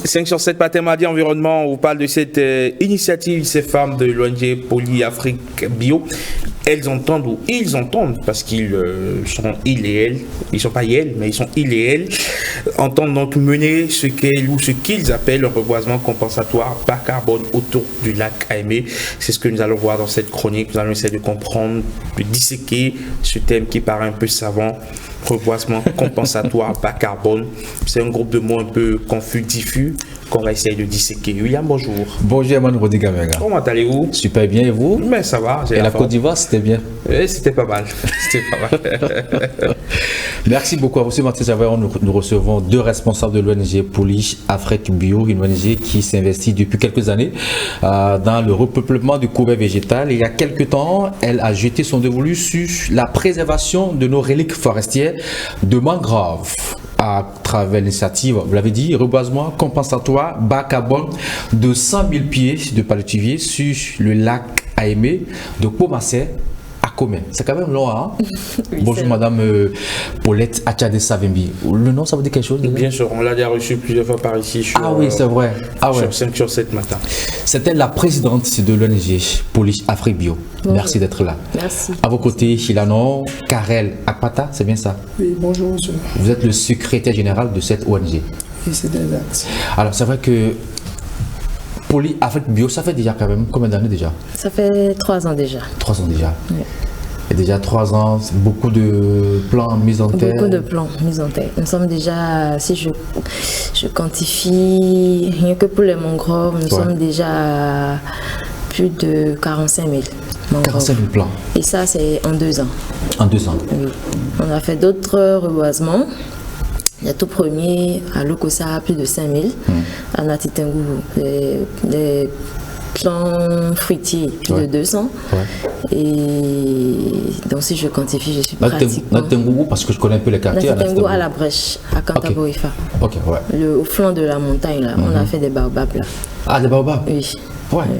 5 sur 7 matin, mardi environnement, on vous parle de cette initiative, ces femmes de l'ONG Poly Afrique Bio. Elles entendent ou ils entendent, parce qu'ils sont ils et elles, ils ne sont pas elles, mais ils sont ils et elles, entendent donc mener ce qu'elles ou ce qu'ils appellent un reboisement compensatoire bas carbone autour du lac Aimé. C'est ce que nous allons voir dans cette chronique. Nous allons essayer de comprendre, de disséquer ce thème qui paraît un peu savant. Reboisement compensatoire bas carbone. C'est un groupe de mots un peu confus, diffus, qu'on va essayer de disséquer. William, bonjour. Bonjour, Emmanuel Rodigamega. Comment allez-vous? Super bien, et vous? Mais ça va. Et la Côte d'Ivoire, c'était bien? C'était pas mal. C'était pas mal. Merci beaucoup à vous, Martin Savaillon. Nous recevons deux responsables de l'ONG Poly Afrique Bio, une ONG qui s'investit depuis quelques années dans le repeuplement du couvert végétal. Et il y a quelques temps, elle a jeté son dévolu sur la préservation de nos reliques forestières de mangroves à travers l'initiative, vous l'avez dit, reboisement compensatoire bas carbone de 100 000 pieds de palétuvier sur le lac Aimé de Pomassé à Comé. C'est quand même long, hein? Oui, bonjour Madame Paulette Achade Savimbi. Le nom, ça vous dit quelque chose? Bien sûr, on l'a déjà reçu plusieurs fois par ici. Ah oui, c'est vrai. Ah ouais. Sur 5 sur 7 matin. C'était la présidente de l'ONG Poly Afrique Bio. Bonjour. Merci d'être là. Merci. À vos côtés, Chilano Karel Akpata, c'est bien ça? Oui, bonjour monsieur. Vous êtes le secrétaire général de cette ONG. Oui, c'est exact. Alors, c'est vrai que Poly Afrique Bio, ça fait déjà quand même combien d'années déjà? Ça fait 3 ans déjà. 3 ans déjà. Oui. Et déjà 3 ans, beaucoup de plans mis en terre. Beaucoup de plans mis en terre. Nous sommes déjà, si je quantifie, rien que pour les mangroves, nous sommes déjà à plus de 45 000 mangroves. 45 000 plans. Et ça, c'est en 2 ans. En 2 ans. Oui. On a fait d'autres reboisements. Il y a tout premier à Lokosa, plus de 5 000. À Natitengou, les plants fruitiers, plus de 200. Ouais. Et donc, si je quantifie, je suis pratiquement... Natitengou, parce que je connais un peu les quartiers. Natitengou à la Brèche, à Kantaboifa. Ok, ouais. Au flanc de la montagne, là, on a fait des baobabs, là. Ah, des baobabs? Oui. Ouais. Oui.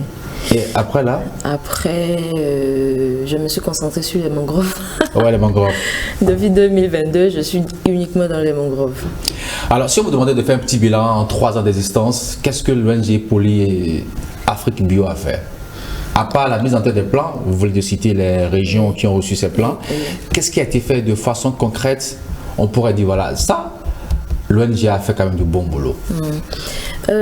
Et après là? Après, je me suis concentrée sur les mangroves. Ouais, les mangroves. Depuis 2022, je suis uniquement dans les mangroves. Alors, si on vous demandait de faire un petit bilan en 3 ans d'existence, qu'est-ce que l'ONG Poly Afrique Bio a fait? À part la mise en terre des plans, vous voulez citer les régions qui ont reçu ces plans, qu'est-ce qui a été fait de façon concrète? On pourrait dire, voilà, ça, l'ONG a fait quand même du bon boulot.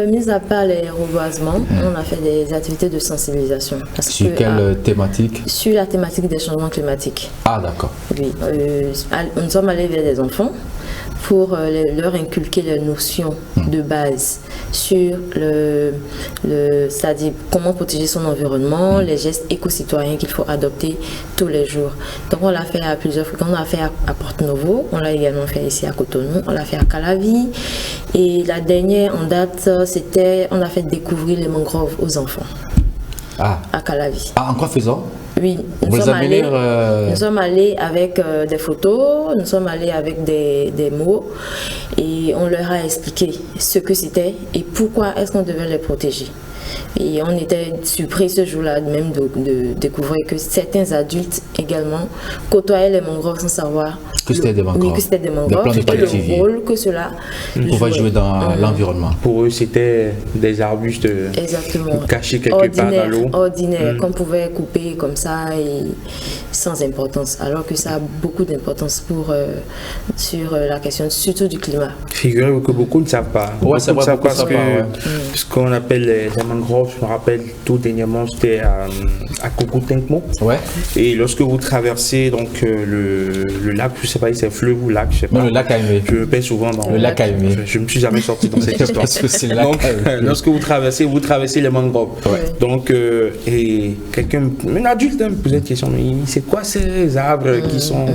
Mis à part les reboisements, on a fait des activités de sensibilisation. Sur quelle thématique? Sur la thématique des changements climatiques. Ah, d'accord. Oui. Nous sommes allés vers les enfants pour leur inculquer les notions de base sur c'est-à-dire comment protéger son environnement, les gestes éco-citoyens qu'il faut adopter tous les jours. Donc on l'a fait à plusieurs fois. On l'a fait à Porte-Novo, on l'a également fait ici à Cotonou, on l'a fait à Calavi. Et la dernière en date, c'était on a fait découvrir les mangroves aux enfants. Ah. À Calavi. Ah, en quoi faisant? Oui, nous sommes allés avec des photos, nous sommes allés avec des mots et on leur a expliqué ce que c'était et pourquoi est-ce qu'on devait les protéger. Et on était surpris ce jour-là même de découvrir que certains adultes également côtoyaient les mangroves sans savoir que c'était des mangroves. Oui, que c'était des mangroves. Le rôle que cela pouvait jouer dans l'environnement. Pour eux, c'était des arbustes cachés quelque part dans l'eau. Ordinaires, qu'on pouvait couper comme ça et sans importance. Alors que ça a beaucoup d'importance sur la question surtout du climat. Figurez-vous que beaucoup ne savent pas. Ouais, c'est vrai, parce que ce qu'on appelle les mangroves, je me rappelle tout dernièrement, c'était à Kokotenkmo. Ouais. Et lorsque vous traversez donc le lac, je sais pas, c'est fleuve ou lac, je sais pas. Non, le lac Aimé. Je me perds souvent dans le lac Aimé. Je me suis jamais sorti dans cette histoire. Parce que c'est le lac Aimé. Lorsque vous traversez les mangroves. Ouais. Donc, et quelqu'un, un adulte, me posait une question, mais c'est quoi ces arbres qui sont,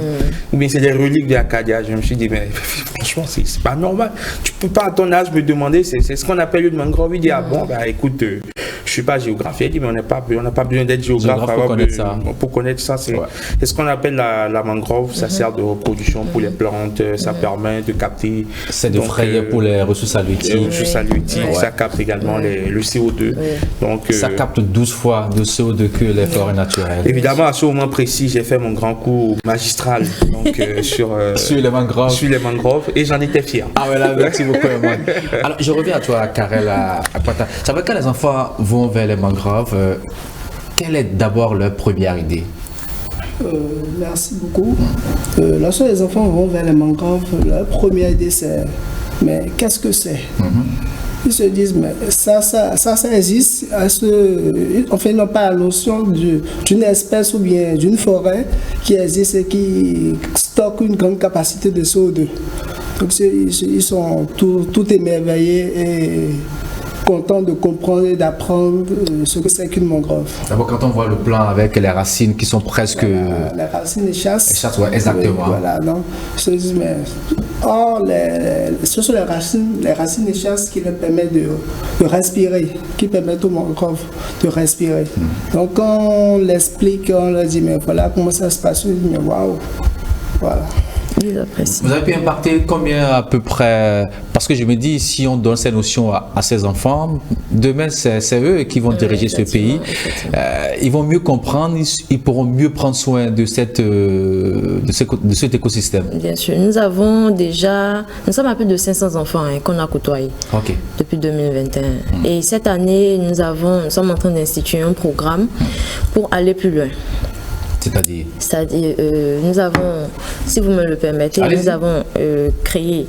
ou bien c'est des reliques de l'Acadia? Je me suis dit, mais franchement, c'est pas normal. Tu peux pas à ton âge me demander, c'est ce qu'on appelle une mangrove. Il dit, ah bon, bah écoute, je suis pas géographe. Il dit, mais on n'a pas besoin d'être géographe pour connaître ça. C'est ce qu'on appelle la mangrove. Ça sert de reproduction pour les plantes. Ça permet de capter. C'est de frayer pour les ressources halieutiques. Ça capte également le CO2. Donc, ça capte 12 fois de CO2 que les forêts naturelles. Évidemment, à ce moment précis, j'ai fait mon grand cours magistral donc, sur les mangroves. Sur les mangroves et j'en étais fier. Ah ouais, là, merci beaucoup. Alors, je reviens à toi, Karel, à Pata. Ça veut dire que les enfants vont vers les mangroves, quelle est d'abord leur première idée? Merci beaucoup. Lorsque les enfants vont vers les mangroves, leur première idée c'est mais qu'est-ce que c'est? Ils se disent mais ça existe. Enfin, ils n'ont pas la notion d'une espèce ou bien d'une forêt qui existe et qui stocke une grande capacité de CO2. Donc ils sont tout émerveillés et contents de comprendre et d'apprendre ce que c'est qu'une mangrove. D'abord, quand on voit le plan avec les racines qui sont presque... les racines échassent. Les chasses, ouais, exactement. Oui, voilà, donc ils se disent, mais... ce sont les racines échasses qui leur permettent de respirer, qui permettent aux mangroves de respirer. Donc, quand on l'explique, on leur dit, mais voilà comment ça se passe, on dit, mais waouh, voilà. Vous avez pu impacter combien à peu près? Parce que je me dis, si on donne ces notions à ces enfants, demain c'est eux qui vont diriger ce pays. Ils vont mieux comprendre, ils pourront mieux prendre soin de cet écosystème. Bien sûr, nous sommes à plus de 500 enfants qu'on a côtoyés depuis 2021. Et cette année, nous sommes en train d'instituer un programme pour aller plus loin. C'est-à-dire, nous avons, si vous me le permettez, nous avons créé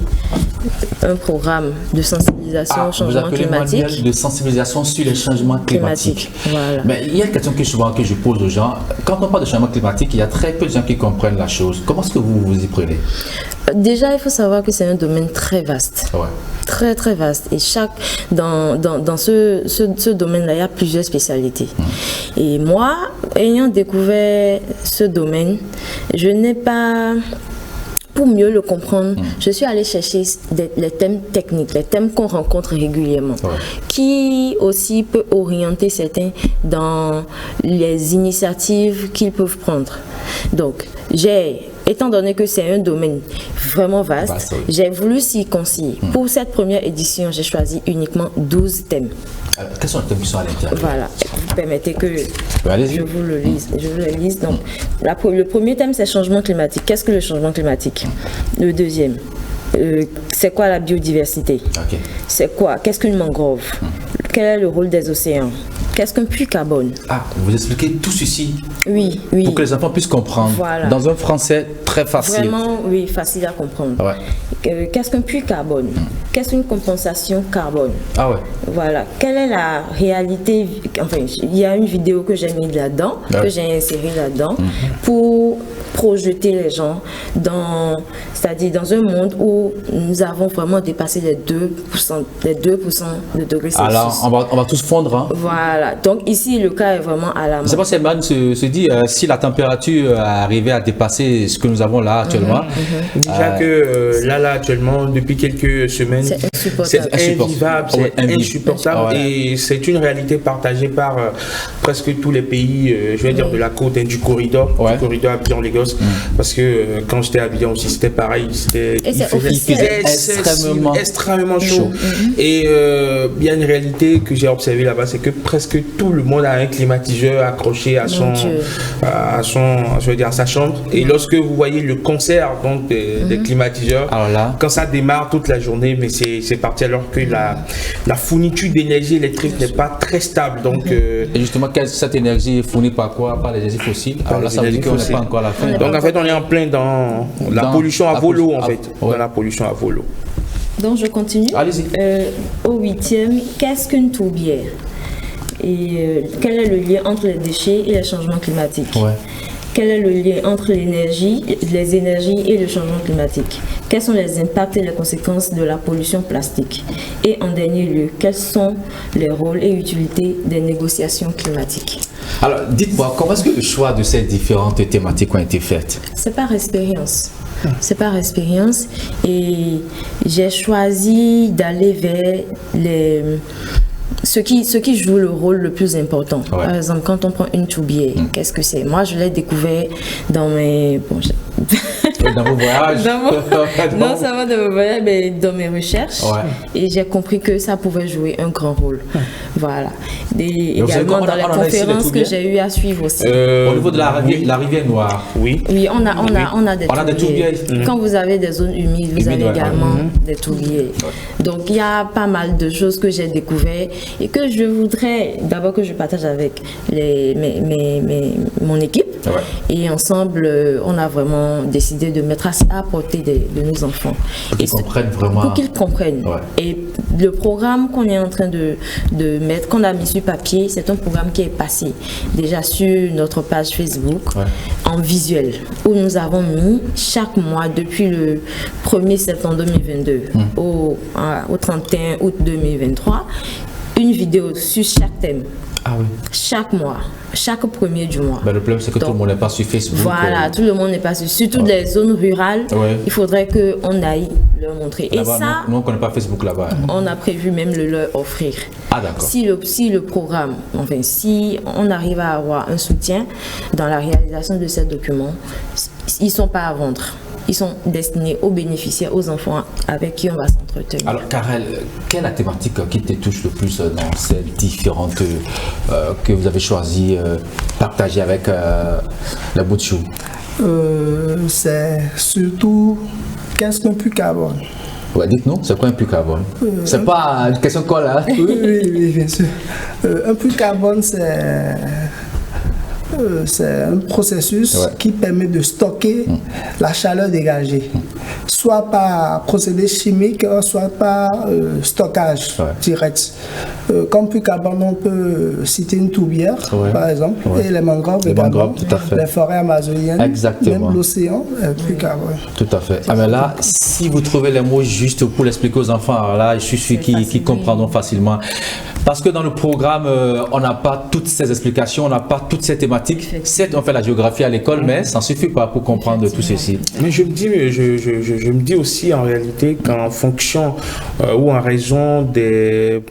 un programme de sensibilisation au changement climatique. Manuel de sensibilisation sur les changements climatiques. Voilà. Mais il y a une question que je pose aux gens. Quand on parle de changement climatique, il y a très peu de gens qui comprennent la chose. Comment est-ce que vous vous y prenez? Déjà, il faut savoir que c'est un domaine très vaste. Ouais. Très, très vaste. Et dans ce domaine-là, il y a plusieurs spécialités. Et moi, ayant découvert ce domaine, je n'ai pas... Pour mieux le comprendre, je suis allée chercher les thèmes techniques, les thèmes qu'on rencontre régulièrement, qui aussi peut orienter certains dans les initiatives qu'ils peuvent prendre. Donc, étant donné que c'est un domaine vraiment vaste, j'ai voulu s'y concilier. Pour cette première édition, j'ai choisi uniquement 12 thèmes. Quels sont les thèmes qui sont à l'intérieur? Voilà, vous permettez que je vous le lise. Donc, le premier thème, c'est changement climatique. Qu'est-ce que le changement climatique? Le deuxième, c'est quoi la biodiversité? C'est quoi? Qu'est-ce qu'une mangrove? Quel est le rôle des océans? Qu'est-ce qu'un puits carbone? Vous expliquez tout ceci? Oui. Pour que les enfants puissent comprendre. Voilà. Dans un français très facile. Vraiment, oui, facile à comprendre. Qu'est-ce qu'un puits carbone? Qu'est-ce qu'une compensation carbone? Voilà. Quelle est la réalité? Enfin, il y a une vidéo que j'ai mise là-dedans, que j'ai insérée là-dedans, pour projeter les gens c'est-à-dire dans un monde où nous avons vraiment dépassé les 2% de degrés Celsius. Alors, on va tous fondre. Hein. Voilà. Donc ici, le cas est vraiment alarmant. C'est pas si Man se dit, si la température arrivait à dépasser ce que nous avons là actuellement. Déjà que là actuellement, depuis quelques semaines, c'est invivable, c'est insupportable. Et c'est une réalité partagée par presque tous les pays, je vais dire de la côte, du corridor Abidjan-Lagos. Parce que quand j'étais à Abidjan aussi, c'était pareil. Il faisait extrêmement chaud. Et il y a une réalité que j'ai observée là-bas, c'est que presque tout le monde a un climatiseur accroché à sa chambre. Et lorsque vous voyez le concert donc, des climatiseurs, quand ça démarre toute la journée, mais c'est parti alors que la fourniture d'énergie électrique n'est pas très stable. Donc, et justement, cette énergie est fournie par quoi? Par l'énergie fossile. Alors là, ça veut dire qu'on n'est pas encore à la fin. Donc en fait, on est en plein dans la pollution à volo, en fait. Dans la pollution à volo. Donc je continue. Allez-y. Au 8e, qu'est-ce qu'une tourbière? Et quel est le lien entre les déchets et les changements climatiques? Quel est le lien entre les énergies et le changement climatique? Quels sont les impacts et les conséquences de la pollution plastique? Et en dernier lieu, quels sont les rôles et utilités des négociations climatiques? Alors, dites-moi, comment est-ce que le choix de ces différentes thématiques ont été faites? C'est par expérience. C'est par expérience. Et j'ai choisi d'aller vers ce qui joue le rôle le plus important. Par exemple, quand on prend une tourbière, qu'est-ce que c'est? Moi, je l'ai découvert dans mes... dans vos voyages? Non, ça va dans mes voyages, mais dans mes recherches. Et j'ai compris que ça pouvait jouer un grand rôle. Voilà. Et également dans les conférences que j'ai eu à suivre aussi. Au niveau de la rivière Noire. Oui, on a des tourbières. Quand vous avez des zones humides, vous avez également des tourbières. Donc, il y a pas mal de choses que j'ai découvert et que je voudrais d'abord que je partage avec mon équipe. Et ensemble, on a vraiment décidé de mettre à portée de nos enfants. Pour qu'ils comprennent vraiment. Pour qu'ils comprennent. Et le programme qu'on est en train de mettre, qu'on a mis sur papier, c'est un programme qui est passé déjà sur notre page Facebook en visuel, où nous avons mis chaque mois depuis le 1er septembre 2022 au 31 août 2023, une vidéo sur chaque thème. Chaque mois, chaque premier du mois. Le problème, c'est que tout le monde n'est pas sur Facebook. Voilà, tout le monde n'est pas sur. Surtout les zones rurales, il faudrait qu'on aille leur montrer. Et ça, nous, on ne connaît pas Facebook là-bas. On a prévu même de leur offrir. D'accord. Si le programme, enfin, si on arrive à avoir un soutien dans la réalisation de ces documents, ils ne sont pas à vendre. Ils sont destinés aux bénéficiaires, aux enfants avec qui on va s'entretenir. Alors, Karel, quelle est la thématique qui te touche le plus dans ces différentes que vous avez choisi partager avec la bout de chou? C'est surtout qu'est-ce qu'un puits carbone? Dites-nous, c'est quoi un puits carbone? C'est pas une question quoi là? Oui, bien sûr. Un puits carbone, c'est un processus qui permet de stocker la chaleur dégagée, soit par procédé chimique, soit par stockage direct. Comme puits carbone, on peut citer une tourbière, par exemple, et les mangroves également, les forêts amazoniennes, même l'océan, puits carbone. Tout à fait. Mais là, si vous trouvez les mots justes pour l'expliquer aux enfants, alors là, je suis sûr qu'ils comprendront facilement. Parce que dans le programme, on n'a pas toutes ces explications, on n'a pas toutes ces thématiques. Certes, on fait la géographie à l'école, mais ça ne suffit pas pour comprendre tout ceci. Mais je me dis aussi en réalité qu'en fonction ou en raison des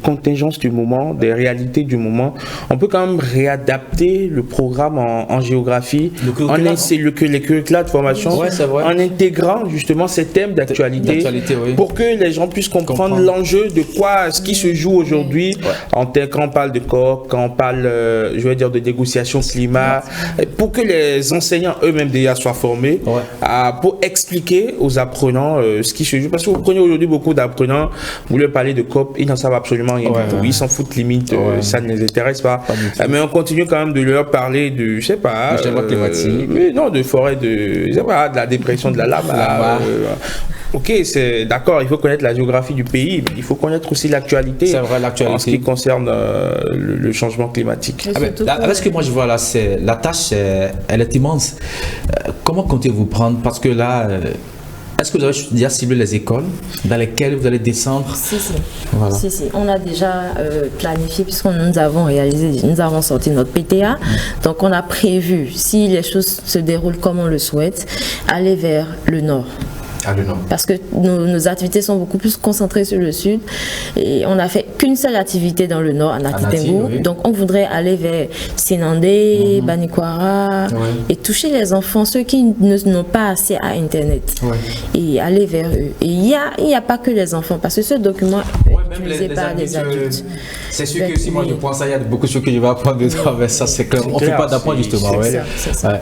contingences du moment, des réalités du moment, on peut quand même réadapter le programme en géographie, les curricula de formation, en intégrant justement ces thèmes d'actualité pour que les gens puissent comprendre l'enjeu de ce qui se joue aujourd'hui. Quand on parle de coop, quand on parle, de négociation climat, pour que les enseignants eux-mêmes déjà soient formés, pour expliquer aux apprenants ce qui se joue. Parce que vous prenez aujourd'hui beaucoup d'apprenants, vous leur parlez de coop, ils n'en savent absolument rien du tout. Ils s'en foutent limite, ça ne les intéresse pas. Mais on continue quand même de leur parler de, de forêt, de la dépression de la lama. Ok, c'est d'accord, il faut connaître la géographie du pays, mais il faut connaître aussi l'actualité. C'est vrai, l'actualité. En ce qui concerne le changement climatique. Avec ce que moi je vois là, la tâche, elle est immense. Comment comptez-vous prendre? Parce que là, est-ce que vous avez déjà ciblé les écoles dans lesquelles vous allez descendre? Si. On a déjà planifié, puisque nous avons sorti notre PTA. Donc on a prévu, si les choses se déroulent comme on le souhaite, aller vers le nord. Parce que nos activités sont beaucoup plus concentrées sur le sud et on n'a fait qu'une seule activité dans le nord, à Nati-Tengu. Donc on voudrait aller vers Sinandé, Banikwara et toucher les enfants, ceux qui n'ont pas accès à Internet et aller vers eux. Et il n'y a pas que les enfants, parce que ce document est utilisé par des adultes. C'est sûr que si moi je pense ça, il y a beaucoup de choses que je vais apprendre de travers ça, c'est clair. On ne fait pas d'apprendre justement. C'est ça.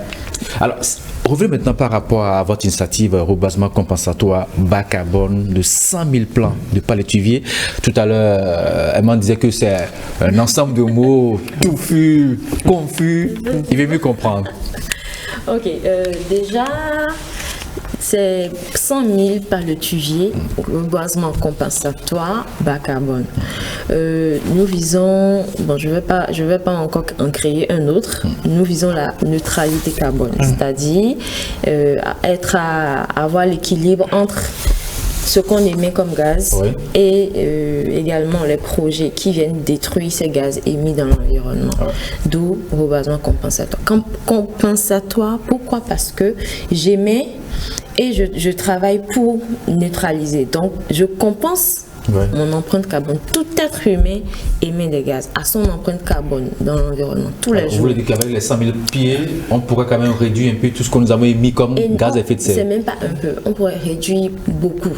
Alors, revenez maintenant par rapport à votre initiative reboisement compensatoire bas carbone de 100 000 plants de palétuviers. Tout à l'heure, Emma disait que c'est un ensemble de mots touffus, confus. Il veut mieux comprendre. Ok, déjà, c'est 100 000 palétuviers, reboisement compensatoire bas carbone. Nous visons, je vais pas encore en créer un autre. Nous visons la neutralité carbone, c'est-à-dire avoir l'équilibre entre ce qu'on émet comme gaz et également les projets qui viennent détruire ces gaz émis dans l'environnement. D'où reboisement compensatoire. Compensatoire, pourquoi? Parce que j'émets et je travaille pour neutraliser. Donc, je compense Mon empreinte carbone. Tout être humain émet des gaz à son empreinte carbone dans l'environnement tous les jours. Vous voulez dire qu'avec les 100 000 pieds, on pourrait quand même réduire un peu tout ce que nous avons émis comme gaz à effet de serre? C'est même pas un peu, on pourrait réduire beaucoup.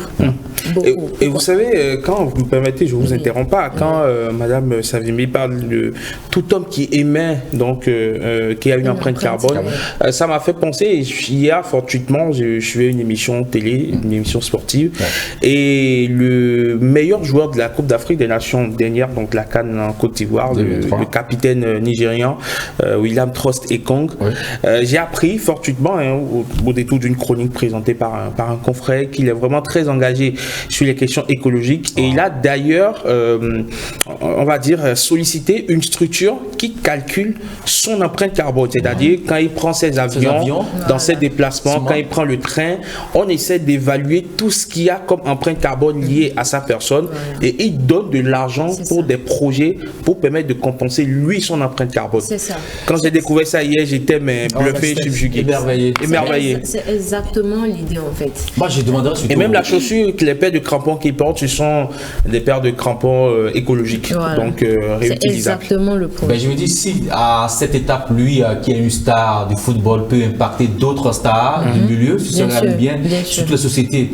Et vous savez, quand vous me permettez, je ne vous interromps pas, quand Madame Savimbi parle de tout homme qui émet, donc qui a une empreinte carbone, ça m'a fait penser, hier fortuitement, je suis à une émission télé, une émission sportive, et le meilleur joueur de la Coupe d'Afrique des Nations dernière, donc la CAN en Côte d'Ivoire, le capitaine nigérian William Trost Ekong, j'ai appris fortuitement au détour d'une chronique présentée par un confrère qu'il est vraiment très engagé sur les questions écologiques et il a d'ailleurs, on va dire, sollicité une structure qui calcule son empreinte carbone, c'est-à-dire quand il prend ses avions dans ses déplacements, quand il prend le train, on essaie d'évaluer tout ce qu'il y a comme empreinte carbone liée à sa personne et il donne de l'argent pour des projets pour permettre de compenser lui son empreinte carbone. C'est ça. Quand j'ai découvert ça hier, j'étais bluffé, subjugué. Émerveillé. C'est exactement l'idée en fait. Moi j'ai demandé et même la chaussure, les paires de crampons qu'ils portent, ce sont des paires de crampons écologiques, donc réutilisables. C'est exactement le projet. Je me dis, si à cette étape, lui qui est une star du football peut impacter d'autres stars du milieu, ce serait bien toutes les sociétés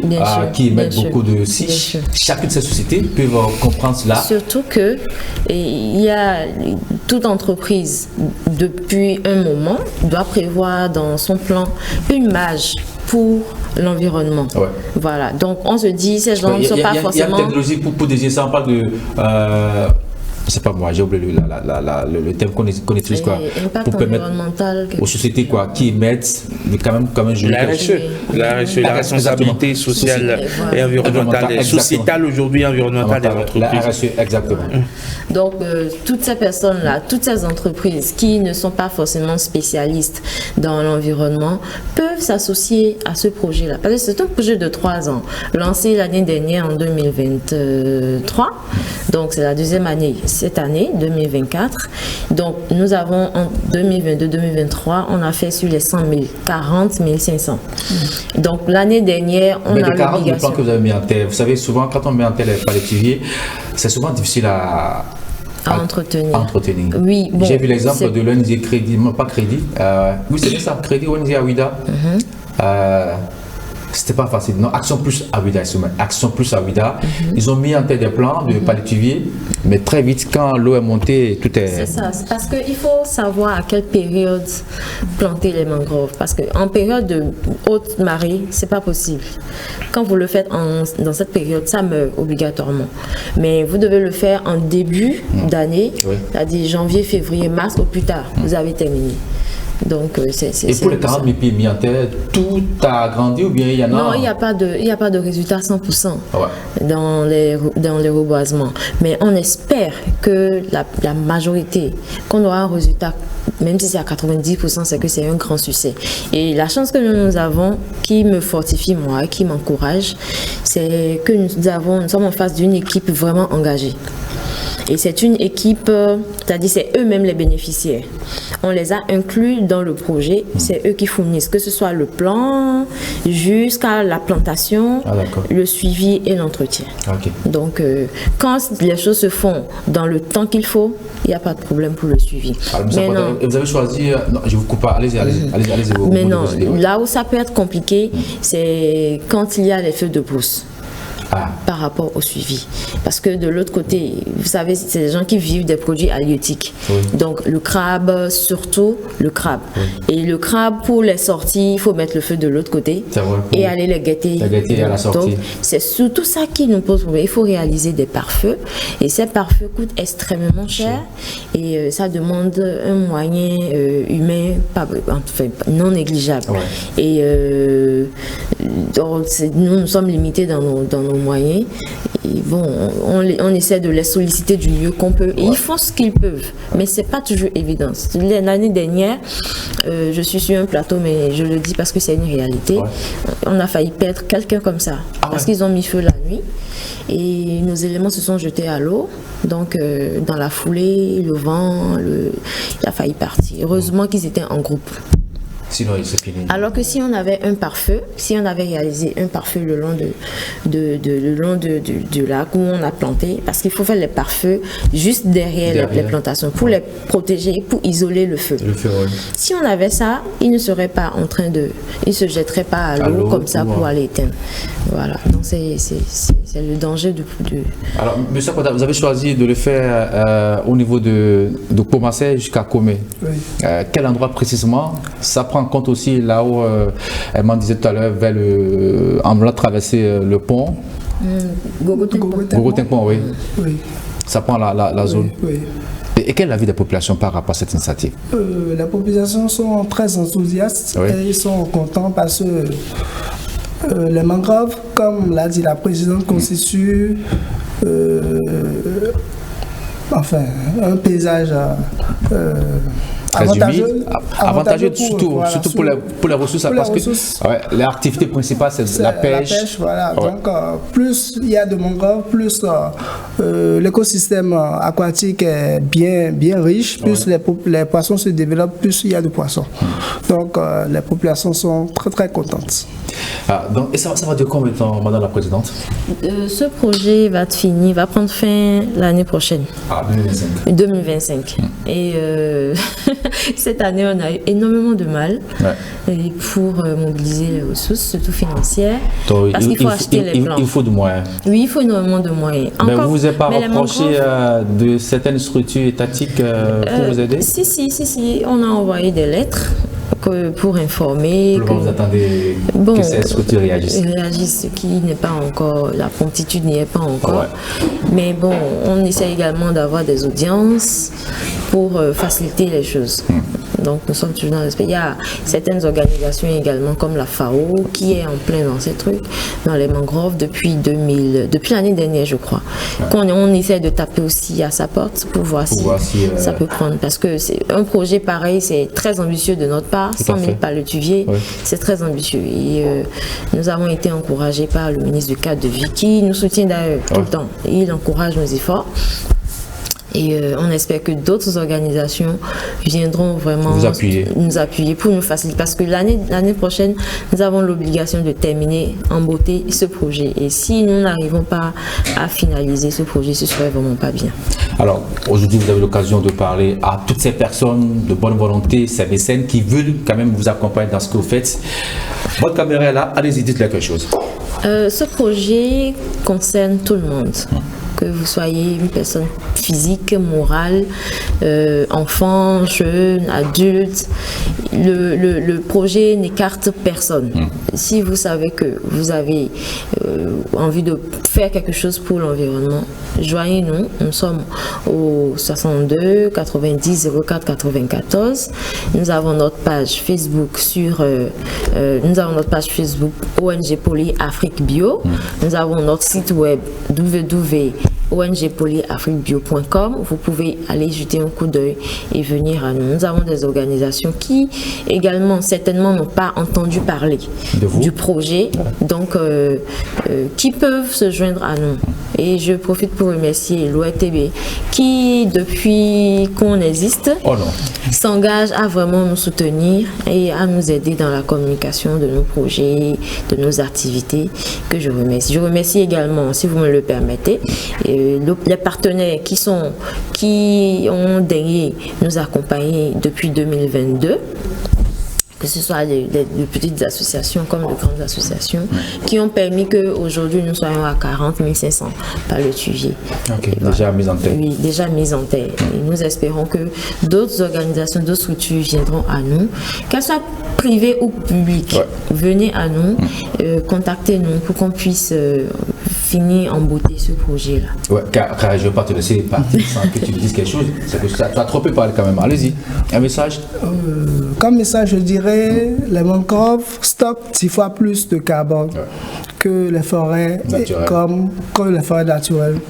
qui émettent beaucoup de si chacune de ces sociétés peuvent comprendre cela. Surtout que il y a toute entreprise depuis un moment doit prévoir dans son plan une marge pour l'environnement. Voilà. Donc on se dit ces gens ne sont pas forcément. Il y a une technologie pour désigner ça. On parle de c'est pas moi, j'ai oublié le terme qu'on utilise quoi, pour permettre aux sociétés quoi, qui émettent, mais quand même je la RSE, la responsabilité sociale et environnementale, sociétale aujourd'hui, environnementale des entreprises. La RSE, exactement. Donc toutes ces personnes-là, toutes ces entreprises qui ne sont pas forcément spécialistes dans l'environnement peuvent s'associer à ce projet-là. Parce que c'est un projet de 3 ans, lancé l'année dernière en 2023, donc c'est la deuxième année. Cette année, 2024. Donc, nous avons en 2022-2023, on a fait sur les 100 000, 40 500. Donc, l'année dernière, on a l'obligation. Le plan que vous avez mis en tête, vous savez, souvent, quand on met en tête les palétiviers, c'est souvent difficile à entretenir. Oui, bon, j'ai vu l'exemple de l'ONG Crédit, pas Crédit, oui, c'est ça, Crédit ONG Awida. C'était pas facile. Non, Action Plus Awida, Action Plus Awida. Ils ont mis en tête des plans de palétiviers, mais très vite, quand l'eau est montée, tout est. C'est ça, c'est parce qu'il faut savoir à quelle période planter les mangroves. Parce qu'en période de haute marée, c'est pas possible. Quand vous le faites dans cette période, ça meurt obligatoirement. Mais vous devez le faire en début d'année, c'est-à-dire janvier, février, mars au plus tard. Vous avez terminé. Donc, et pour les 40 000 pieds mis en terre, tout a grandi ou bien il y en a? Non, il n'y a pas de résultat 100% dans les reboisements. Mais on espère que la majorité, qu'on aura un résultat, même si c'est à 90%, c'est que c'est un grand succès. Et la chance que nous avons, qui me fortifie moi, qui m'encourage, c'est que nous sommes en face d'une équipe vraiment engagée. Et c'est une équipe, c'est-à-dire c'est eux-mêmes les bénéficiaires. On les a inclus dans le projet, c'est eux qui fournissent, que ce soit le plan jusqu'à la plantation, le suivi et l'entretien. Donc, quand les choses se font dans le temps qu'il faut, il n'y a pas de problème pour le suivi. Mais non, vous avez choisi, non, je vous coupe pas, allez-y. Mais non, là où ça peut être compliqué, c'est quand il y a les feux de brousse. Par rapport au suivi. Parce que de l'autre côté, vous savez, c'est des gens qui vivent des produits halieutiques. Donc le crabe, surtout le crabe. Et le crabe, pour les sorties, il faut mettre le feu de l'autre côté et aller les guetter. À la sortie. Donc c'est surtout ça qui nous pose problème. Il faut réaliser des pare-feux. Et ces pare-feux coûtent extrêmement cher. Et ça demande un moyen humain non négligeable. Et donc, nous sommes limités dans nos moyens. Et bon, on essaie de les solliciter du mieux qu'on peut. Et ils font ce qu'ils peuvent. Mais ce n'est pas toujours évident. L'année dernière, je suis sur un plateau, mais je le dis parce que c'est une réalité. On a failli perdre quelqu'un comme ça. Parce qu'ils ont mis feu la nuit. Et nos éléments se sont jetés à l'eau. Donc, dans la foulée, le vent, il a failli partir. Heureusement qu'ils étaient en groupe. Sinon, c'est fini. Alors que si on avait un pare-feu, si on avait réalisé un pare-feu le long du lac où on a planté, parce qu'il faut faire les pare-feux juste derrière les plantations pour les protéger, pour isoler le feu. Oui. Si on avait ça, il ne serait pas en train de... Il ne se jetterait pas à l'eau comme ça pour aller éteindre. Voilà. Donc c'est le danger du... Alors, M. Kota, vous avez choisi de le faire au niveau de Komassé jusqu'à Komé. Oui. Quel endroit précisément? Ça prend en compte aussi là où elle m'en disait tout à l'heure, en voulant traverser le pont. Gogo-Tengpon, oui. Oui. Ça prend la zone. Oui. Et quel est l'avis des populations par rapport à cette initiative? Les populations sont très enthousiastes et ils sont contents parce que les mangroves, comme l'a dit la présidente, constituent un paysage avantageux surtout pour les ressources, parce que les activités principales c'est la pêche. Voilà. Donc plus il y a de mangroves, plus l'écosystème aquatique est bien riche, plus les poissons se développent, plus il y a de poissons. Donc les populations sont très très contentes. Donc, et ça va durer combien de temps, Madame la Présidente? Ce projet va prendre fin l'année prochaine. 2025. Et cette année, on a eu énormément de mal pour mobiliser les ressources, surtout financières. Donc, parce qu'il faut acheter les plants. Il faut de moyens. Oui, il faut énormément de moyens. Mais vous ne vous êtes pas rapproché de certaines structures étatiques pour vous aider? Si. On a envoyé des lettres pour informer. Vous attendez que ces structures réagissent. Réagissent, ce qui n'est pas encore, la promptitude n'y est pas encore. Mais bon, on essaie également d'avoir des audiences pour faciliter les choses. Donc nous sommes toujours dans l'aspect. Il y a certaines organisations également comme la FAO qui est en plein dans ces trucs, dans les mangroves depuis l'année dernière, je crois. On essaie de taper aussi à sa porte pour voir si ça peut prendre. Parce que c'est un projet pareil, c'est très ambitieux de notre part. 100 000 palétuviers, c'est très ambitieux. Et nous avons été encouragés par le ministre du Cadre de vie qui nous soutient d'ailleurs tout le temps. Et il encourage nos efforts. Et on espère que d'autres organisations viendront vraiment nous appuyer pour nous faciliter. Parce que l'année prochaine, nous avons l'obligation de terminer en beauté ce projet. Et si nous n'arrivons pas à finaliser ce projet, ce serait vraiment pas bien. Alors, aujourd'hui, vous avez l'occasion de parler à toutes ces personnes de bonne volonté, ces mécènes qui veulent quand même vous accompagner dans ce que vous faites. Votre caméra est là, allez-y, dites quelque chose. Ce projet concerne tout le monde. Que vous soyez une personne physique, morale, enfant, jeune, adulte, le projet n'écarte personne. Si vous savez que vous avez envie de faire quelque chose pour l'environnement, joignez-nous. Nous sommes au 62 90 04 94. Nous avons notre page Facebook ONG Poli Afrique Bio. Nous avons notre site web www.ongpoliafriquebio.com. Vous pouvez aller jeter un coup d'œil et venir à nous. Nous avons des organisations qui également certainement n'ont pas entendu parler du projet, donc qui peuvent se joindre à nous. Et je profite pour remercier l'ORTB qui, depuis qu'on existe, s'engage à vraiment nous soutenir et à nous aider dans la communication de nos projets, de nos activités, que je remercie. Je remercie également, si vous me le permettez, les partenaires qui ont daigné nous accompagner depuis 2022. Que ce soit de petites associations comme de grandes associations qui ont permis qu'aujourd'hui nous soyons à 40 500 palétuviers. Déjà mis en terre. Oui, déjà mis en terre. Et nous espérons que d'autres organisations, d'autres structures viendront à nous, qu'elles soient privées ou publiques. Venez à nous, contactez-nous pour qu'on puisse finir en beauté ce projet-là. Car je ne vais pas te laisser partir sans que tu dises quelque chose. C'est que tu as trop peu parlé quand même. Allez-y, un message. Comme message, je dirais les mangroves stockent 10 fois plus de carbone que les forêts naturelles,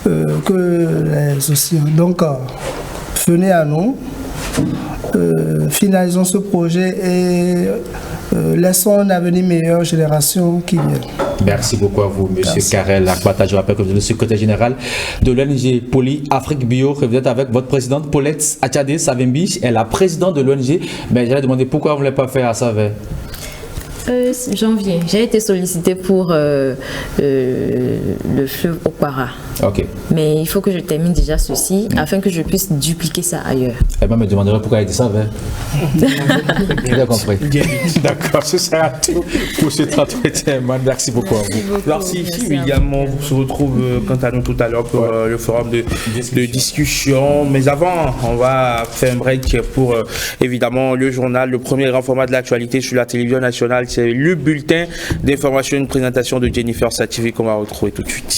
que les océans. Donc, venez à nous, finalisons ce projet et laissons un avenir meilleur aux générations qui viennent. Merci beaucoup à vous, Monsieur Karel Akpata. Je rappelle que vous êtes le secrétaire général de l'ONG Poli Afrique Bio. Vous êtes avec votre présidente Paulette Achade Savimbi, elle est la présidente de l'ONG. Mais j'allais demander pourquoi vous ne l'avez pas fait à Savin. Janvier, j'ai été sollicitée pour le fleuve Okwara. Ok. Mais il faut que je termine déjà ceci afin que je puisse dupliquer ça ailleurs. Elle me demanderait pourquoi elle dit ça. J'ai compris. D'accord, ce sera tout pour cet entretien. Merci beaucoup à vous. Merci William. On se retrouve quant à nous tout à l'heure pour le forum de discussion. Mais avant, on va faire un break pour évidemment le journal, le premier grand format de l'actualité sur la télévision nationale. C'est le bulletin d'information, une présentation de Jennifer Sativi qu'on va retrouver tout de suite.